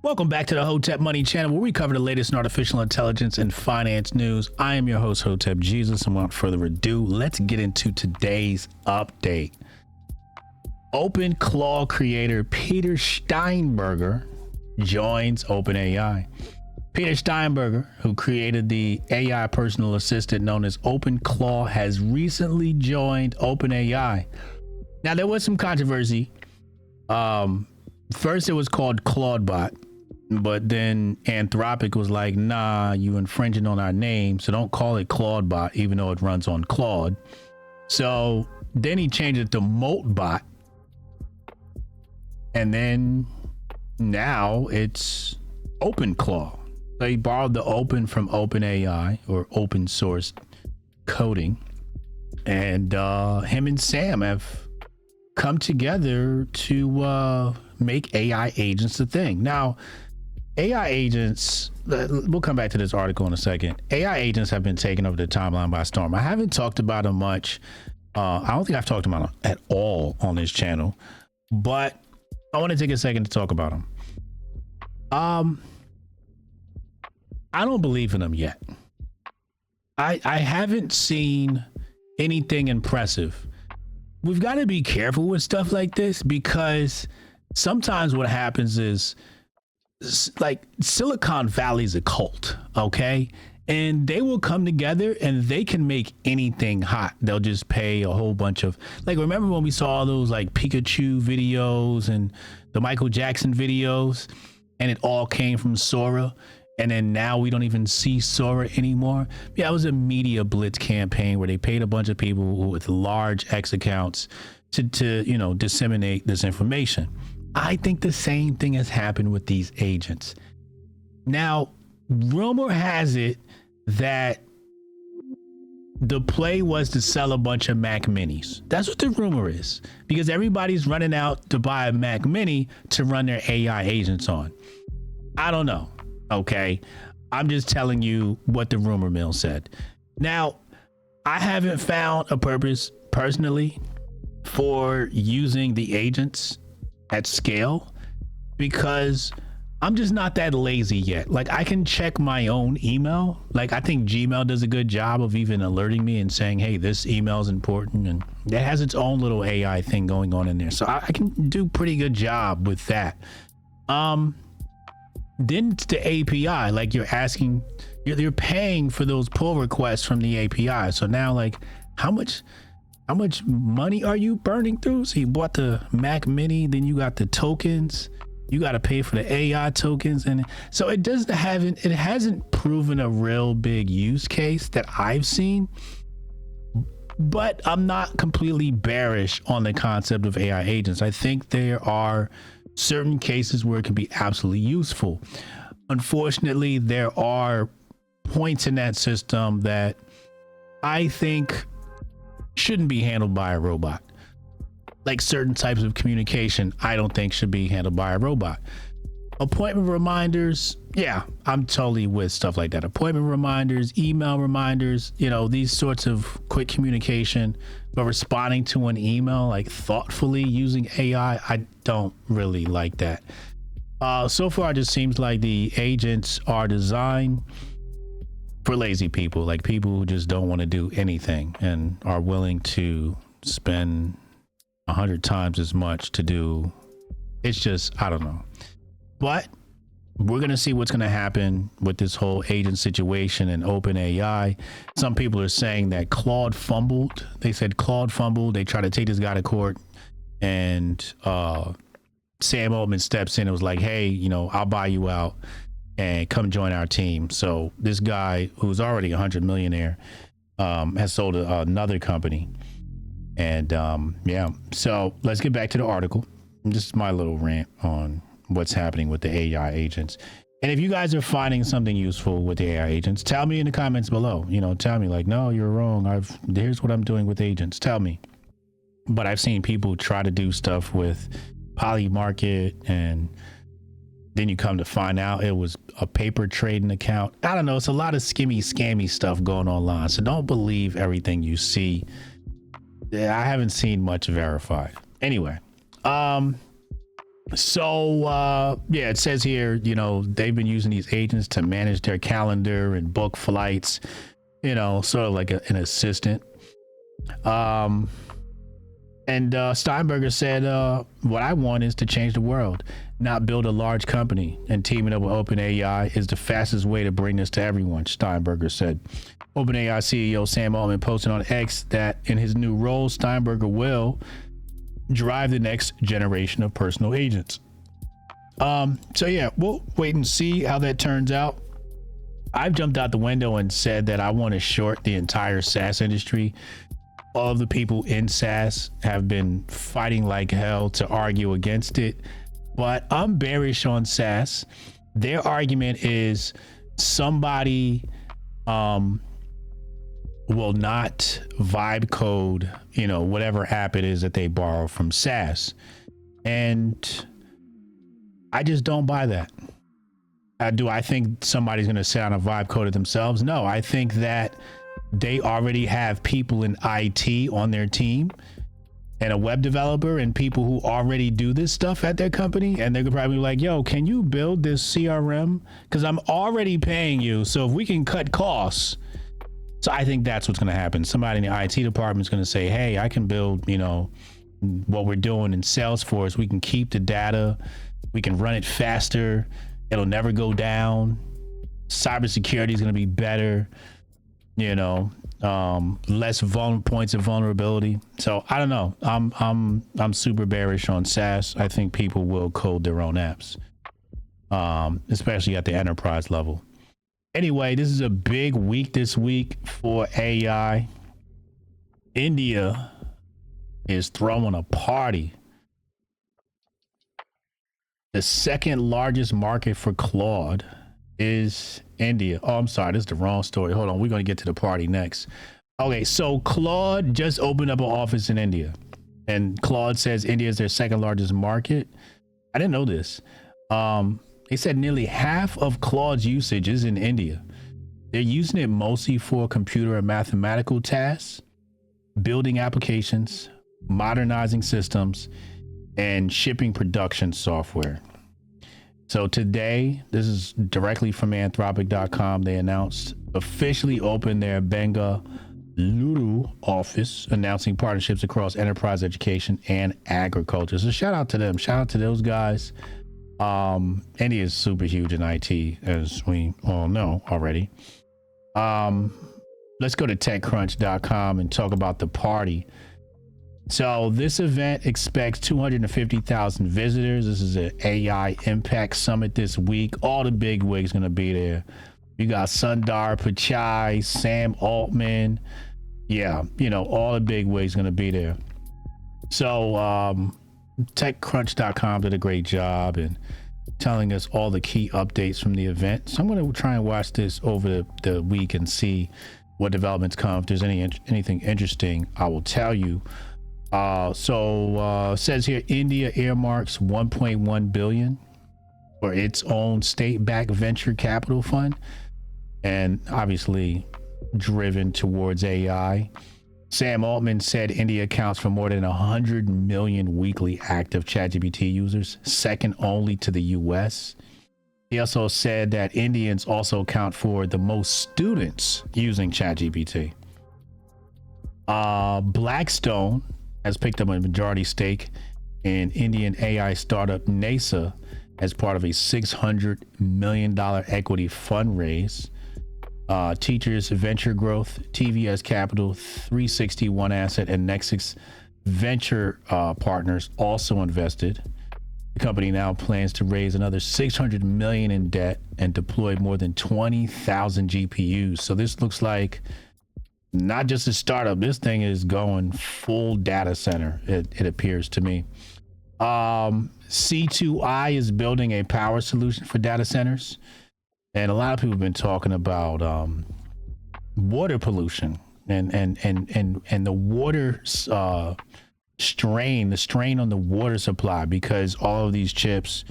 Welcome back to the Hotep Money Channel, where we cover the latest in artificial intelligence and finance news. I am your host, Hotep Jesus, and without further ado, let's get into today's update. OpenClaw creator Peter Steinberger joins OpenAI. Peter Steinberger, who created the AI personal assistant known as OpenClaw, has recently joined OpenAI. Now, there was some controversy. First, it was called Claudebot. But then Anthropic was like, nah, you infringing on our name, so don't call it Claudebot, even though it runs on Claude. So then he changed it to Moltbot. And then now it's OpenClaw. So he borrowed the open from OpenAI, or open source coding. And him and Sam have come together to make AI agents a thing. Now, AI agents, we'll come back to this article in a second. AI agents have been taking over the timeline by storm. I haven't talked about them much. I don't think I've talked about them at all on this channel, but I want to take a second to talk about them. I don't believe in them yet. I haven't seen anything impressive. We've got to be careful with stuff like this, because sometimes what happens is, like, Silicon Valley's a cult, okay? And they will come together and they can make anything hot. They'll just pay a whole bunch of, like, remember when we saw all those like Pikachu videos and the Michael Jackson videos, and it all came from Sora, and then now we don't even see Sora anymore? Yeah, it was a media blitz campaign where they paid a bunch of people with large X accounts to you know, disseminate this information. I think the same thing has happened with these agents. Now, rumor has it that the play was to sell a bunch of Mac Minis. That's what the rumor is, because everybody's running out to buy a Mac Mini to run their AI agents on. I don't know. Okay. I'm just telling you what the rumor mill said. Now, I haven't found a purpose personally for using the agents at scale, because I'm just not that lazy yet. Like, I can check my own email. Like, I think Gmail does a good job of even alerting me and saying, hey, this email is important, and it has its own little AI thing going on in there. So I can do pretty good job with that. Then it's the API. Like, you're asking, you're paying for those pull requests from the API. So now, like, how much money are you burning through? So you bought the Mac Mini, then you got the tokens, you got to pay for the AI tokens, and so it hasn't proven a real big use case that I've seen. But I'm not completely bearish on the concept of AI agents. I think there are certain cases where it can be absolutely useful. Unfortunately, there are points in that system that I think shouldn't be handled by a robot. Like, certain types of communication, I don't think should be handled by a robot. Appointment reminders, yeah, I'm totally with stuff like that. Appointment reminders, email reminders, you know, these sorts of quick communication, but responding to an email, like, thoughtfully using AI, I don't really like that. So far, it just seems like the agents are designed for lazy people, like people who just don't want to do anything and are willing to spend 100 times as much to do. It's just, I don't know. But we're going to see what's going to happen with this whole agent situation in OpenAI. Some people are saying that Claude fumbled. They said Claude fumbled. They tried to take this guy to court, and Sam Altman steps in and was like, hey, you know, I'll buy you out and come join our team. So this guy, who's already a 100 millionaire, has sold another company. And yeah, so let's get back to the article. This is my little rant on what's happening with the AI agents. And if you guys are finding something useful with the AI agents, tell me in the comments below. You know, tell me, like, no, you're wrong. Here's what I'm doing with agents. Tell me. But I've seen people try to do stuff with Polymarket, and then you come to find out it was a paper trading account. I don't know. It's a lot of scammy stuff going online. So don't believe everything you see. I haven't seen much verified. Anyway, So yeah, it says here, they've been using these agents to manage their calendar and book flights, sort of like an assistant. And Steinberger said, what I want is to change the world, not build a large company. And teaming up with OpenAI is the fastest way to bring this to everyone, Steinberger said. OpenAI CEO Sam Altman posted on X that in his new role, Steinberger will drive the next generation of personal agents. So yeah, we'll wait and see how that turns out. I've jumped out the window and said that I want to short the entire SaaS industry. All of the people in SaaS have been fighting like hell to argue against it, but I'm bearish on SaaS. Their argument is somebody will not vibe code, whatever app it is that they borrow from SaaS. And I just don't buy that. Do I think somebody's going to sit on a vibe code it themselves? No, I think that they already have people in IT on their team and a web developer and people who already do this stuff at their company. And they're probably like, yo, can you build this CRM? Because I'm already paying you. So if we can cut costs. So I think that's what's going to happen. Somebody in the IT department is going to say, hey, I can build, what we're doing in Salesforce. We can keep the data. We can run it faster. It'll never go down. Cybersecurity is going to be better. Less points of vulnerability. So I don't know. I'm super bearish on SaaS. I think people will code their own apps, especially at the enterprise level. Anyway, this is a big week this week for AI. India is throwing a party. The second largest market for Claude is India. Oh, I'm sorry. This is the wrong story. Hold on. We're going to get to the party next. Okay. So Claude just opened up an office in India, and Claude says India is their second largest market. I didn't know this. They said nearly half of Claude's usage is in India. They're using it mostly for computer and mathematical tasks, building applications, modernizing systems, and shipping production software. So today, this is directly from Anthropic.com. They announced officially opened their Bengaluru office, announcing partnerships across enterprise education and agriculture. So shout out to them. Shout out to those guys. India is super huge in IT, as we all know already. Let's go to TechCrunch.com and talk about the party. So this event expects 250,000 visitors. This is an AI Impact Summit this week. All the big wigs going to be there. You got Sundar Pichai, Sam Altman. Yeah, all the big wigs going to be there. So TechCrunch.com did a great job in telling us all the key updates from the event. So I'm going to try and watch this over the week and see what developments come. If there's anything interesting, I will tell you. Says here, India earmarks 1.1 billion for its own state-backed venture capital fund, and obviously driven towards AI. Sam Altman said India accounts for more than 100 million weekly active ChatGPT users, second only to the US. He also said that Indians also account for the most students using ChatGPT. Blackstone has picked up a majority stake in Indian AI startup NASA as part of a $600 million equity fundraise. Teachers Venture Growth, TVS Capital, 361 Asset, and Nexus Venture partners also invested. The company now plans to raise another $600 million in debt and deploy more than 20,000 GPUs. So this looks like not just a startup. This thing is going full data center, it appears to me. C2I is building a power solution for data centers. And a lot of people have been talking about water pollution and the water strain on the water supply, because all of these chips,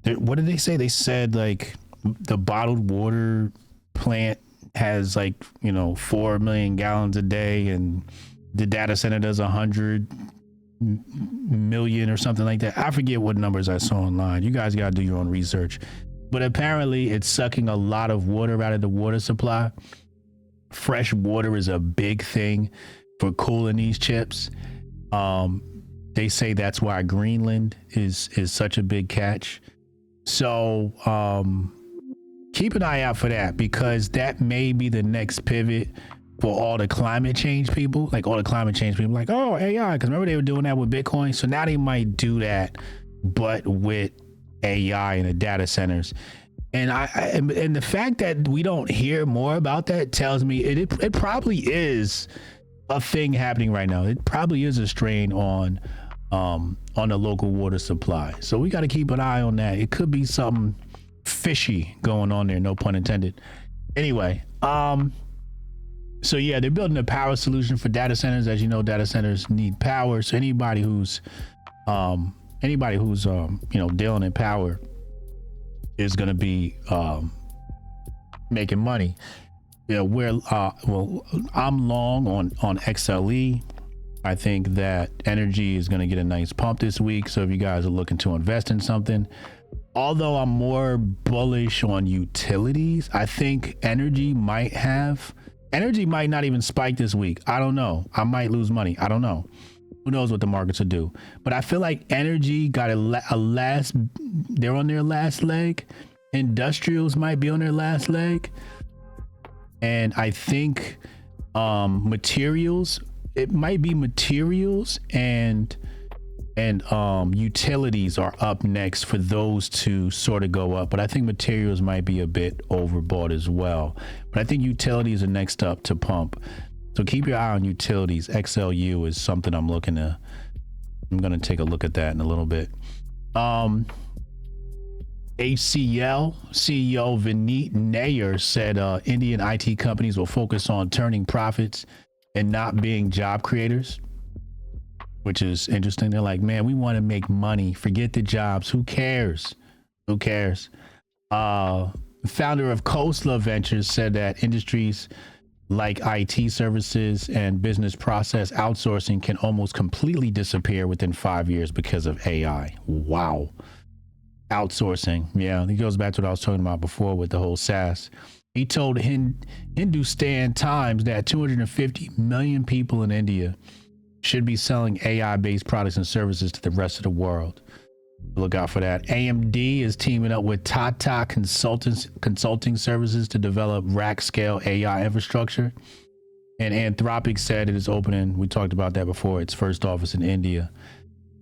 what did they say? They said like the bottled water plant has 4 million gallons a day, and the data center does 100. million or something like that. I forget what numbers I saw online. You guys got to do your own research. But apparently it's sucking a lot of water out of the water supply. Fresh water is a big thing for cooling these chips. They say that's why Greenland is such a big catch. So keep an eye out for that, because that may be the next pivot for all the climate change people. Like all the climate change people, like, oh, AI, because remember they were doing that with Bitcoin. So now they might do that, but with AI in the data centers. And and the fact that we don't hear more about that tells me it probably is a thing happening right now. It probably is a strain on the local water supply. So we got to keep an eye on that. It could be something fishy going on there, no pun intended. Anyway, so yeah, they're building a power solution for data centers. As you know, data centers need power. So anybody who's dealing in power is going to be making money. Yeah, I'm long on XLE. I think that energy is going to get a nice pump this week. So if you guys are looking to invest in something, although I'm more bullish on utilities, I think energy might not even spike this week. I don't know. I might lose money. I don't know. Who knows what the markets will do? But I feel like energy got they're on their last leg. Industrials might be on their last leg. And I think materials, it might be materials and utilities are up next for those to sort of go up. But I think materials might be a bit overbought as well. But I think utilities are next up to pump. So keep your eye on utilities. XLU is something I'm going to take a look at that in a little bit. HCL CEO Vineet Nair said Indian IT companies will focus on turning profits and not being job creators, which is interesting. They're like, man, we want to make money. Forget the jobs. Who cares? Who cares? Founder of Khosla Ventures said that industries like IT services and business process outsourcing can almost completely disappear within 5 years because of AI. Wow. Outsourcing. Yeah, it goes back to what I was talking about before with the whole SaaS. He told Hindustan Times that 250 million people in India should be selling AI-based products and services to the rest of the world. Look out for that. AMD is teaming up with Tata Consulting Services to develop rack-scale AI infrastructure. And Anthropic said it is opening, we talked about that before, its first office in India.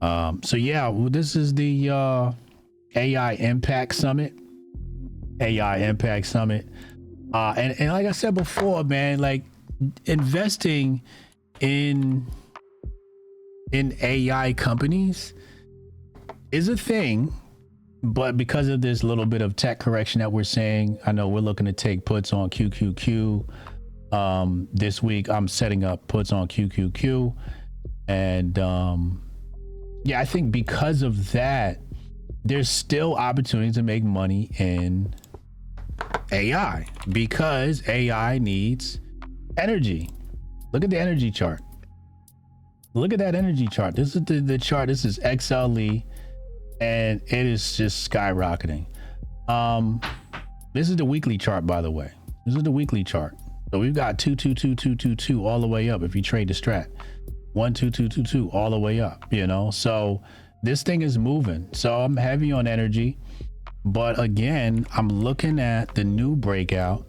So yeah, this is the AI Impact Summit. And like I said before, man, like investing in AI companies is a thing, but because of this little bit of tech correction that we're seeing, I know we're looking to take puts on QQQ. This week I'm setting up puts on QQQ, and yeah, I think because of that, there's still opportunities to make money in AI because AI needs energy. Look at the energy chart. Look at that energy chart. This is the chart. This is XLE, and it is just skyrocketing. This is the weekly chart, by the way. This is the weekly chart. So we've got 2222222 all the way up. If you trade the strat, 12222 all the way up. You know, so this thing is moving. So I'm heavy on energy, but again, I'm looking at the new breakout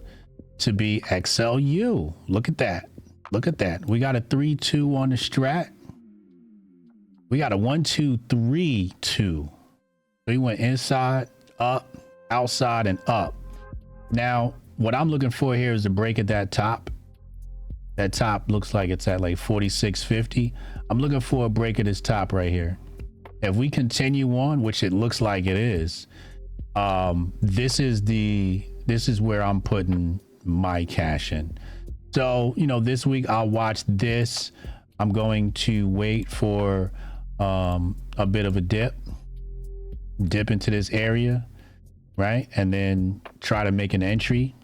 to be XLU. Look at that. Look at that. We got a 3-2 on the strat. We got a 1-2-3-2. So we went inside, up, outside, and up. Now, what I'm looking for here is a break at that top. That top looks like it's at like 46.50. I'm looking for a break at this top right here. If we continue on, which it looks like it is, this is where I'm putting my cash in. So, you know, this week I'll watch this. I'm going to wait for a bit of a dip into this area, right? And then try to make an entry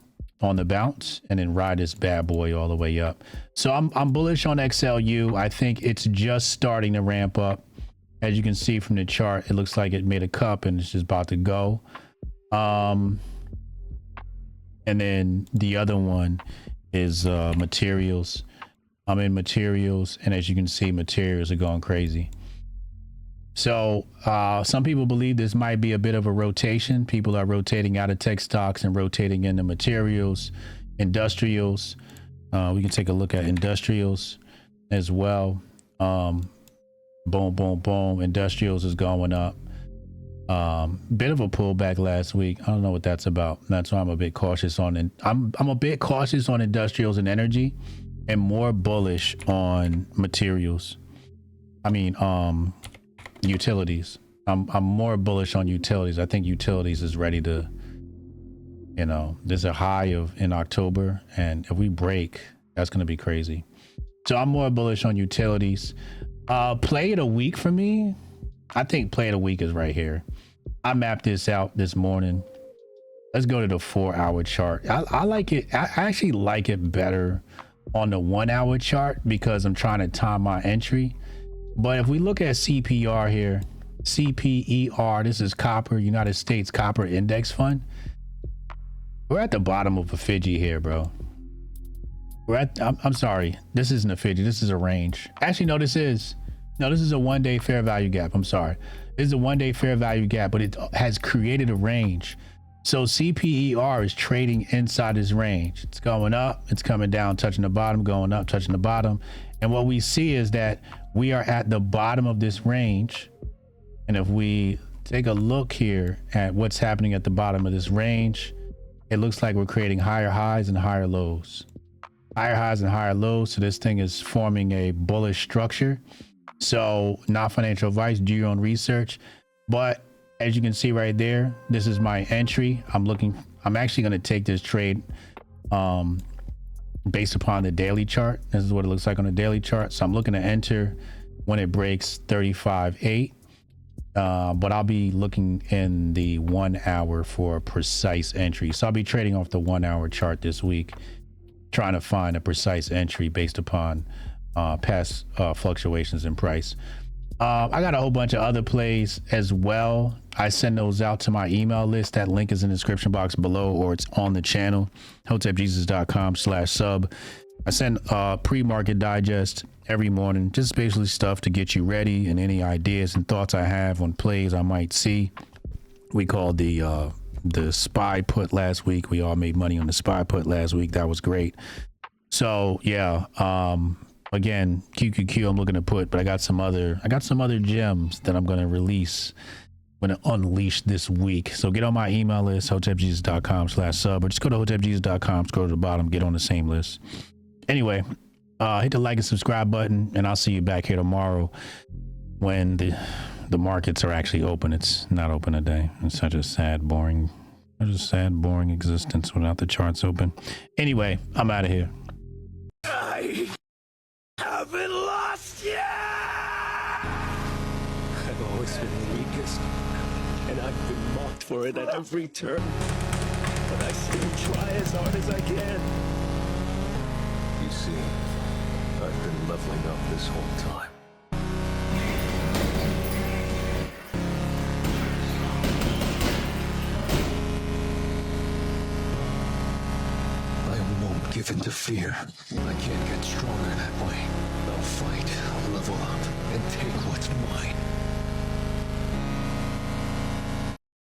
on the bounce and then ride this bad boy all the way up. So I'm bullish on XLU. I think it's just starting to ramp up. As you can see from the chart, it looks like it made a cup and it's just about to go. And then the other one is materials. I'm in materials, and as you can see, materials are going crazy. So some people believe this might be a bit of a rotation. People are rotating out of tech stocks and rotating into materials, industrials. We can take a look at industrials as well. Boom, boom, boom. Industrials is going up. Bit of a pullback last week. I don't know what that's about. That's why I'm a bit cautious on it. I'm a bit cautious on industrials and energy, and more bullish on materials. I mean, utilities. I'm more bullish on utilities. I think utilities is ready to, you know, there's a high in October, and if we break, that's going to be crazy. So I'm more bullish on utilities. Play of the week for me, I think play of the week is right here. I mapped this out this morning. Let's go to the 4-hour chart. I like it. I actually like it better on the 1-hour chart because I'm trying to time my entry. But if we look at CPR here, CPER, this is copper, United States Copper Index Fund. We're at the bottom of a Fiji here, bro. We're at, I'm sorry, this isn't a Fiji, this is a range. Actually, no, this is a 1-day fair value gap. I'm sorry. This is a 1-day fair value gap, but it has created a range. So CPER is trading inside this range. It's going up, it's coming down, touching the bottom, going up, touching the bottom. And what we see is that we are at the bottom of this range. And if we take a look here at what's happening at the bottom of this range, it looks like we're creating higher highs and higher lows. Higher highs and higher lows. So this thing is forming a bullish structure. So not financial advice, do your own research. But as you can see right there, this is my entry. I'm actually going to take this trade based upon the daily chart. This is what it looks like on the daily chart. So I'm looking to enter when it breaks 35.8. But I'll be looking in the 1 hour for a precise entry. So I'll be trading off the 1 hour chart this week, trying to find a precise entry based upon past fluctuations in price. I got a whole bunch of other plays as well. I send those out to my email list. That link is in the description box below, or it's on the channel, HotepJesus.com/sub. I send pre-market digest every morning, just basically stuff to get you ready and any ideas and thoughts I have on plays I might see. We called the SPY put last week. We all made money on the SPY put last week. That was great. So yeah, again, QQQ I'm looking to put, but I got some other gems that I'm going to release. I'm going to unleash this week. So get on my email list, HotepJesus.com/sub, or just go to HotepJesus.com, scroll to the bottom, get on the same list. Anyway, hit the like and subscribe button, and I'll see you back here tomorrow when the markets are actually open. It's not open today. It's such a sad, boring existence without the charts open. Anyway, I'm out of here. I haven't lost yet! I've always been the weakest, and I've been mocked for it at every turn. But I still try as hard as I can. You see, I've been leveling up this whole time. I won't give in to fear. I can't get stronger that way. I'll fight, level up, and take what's mine.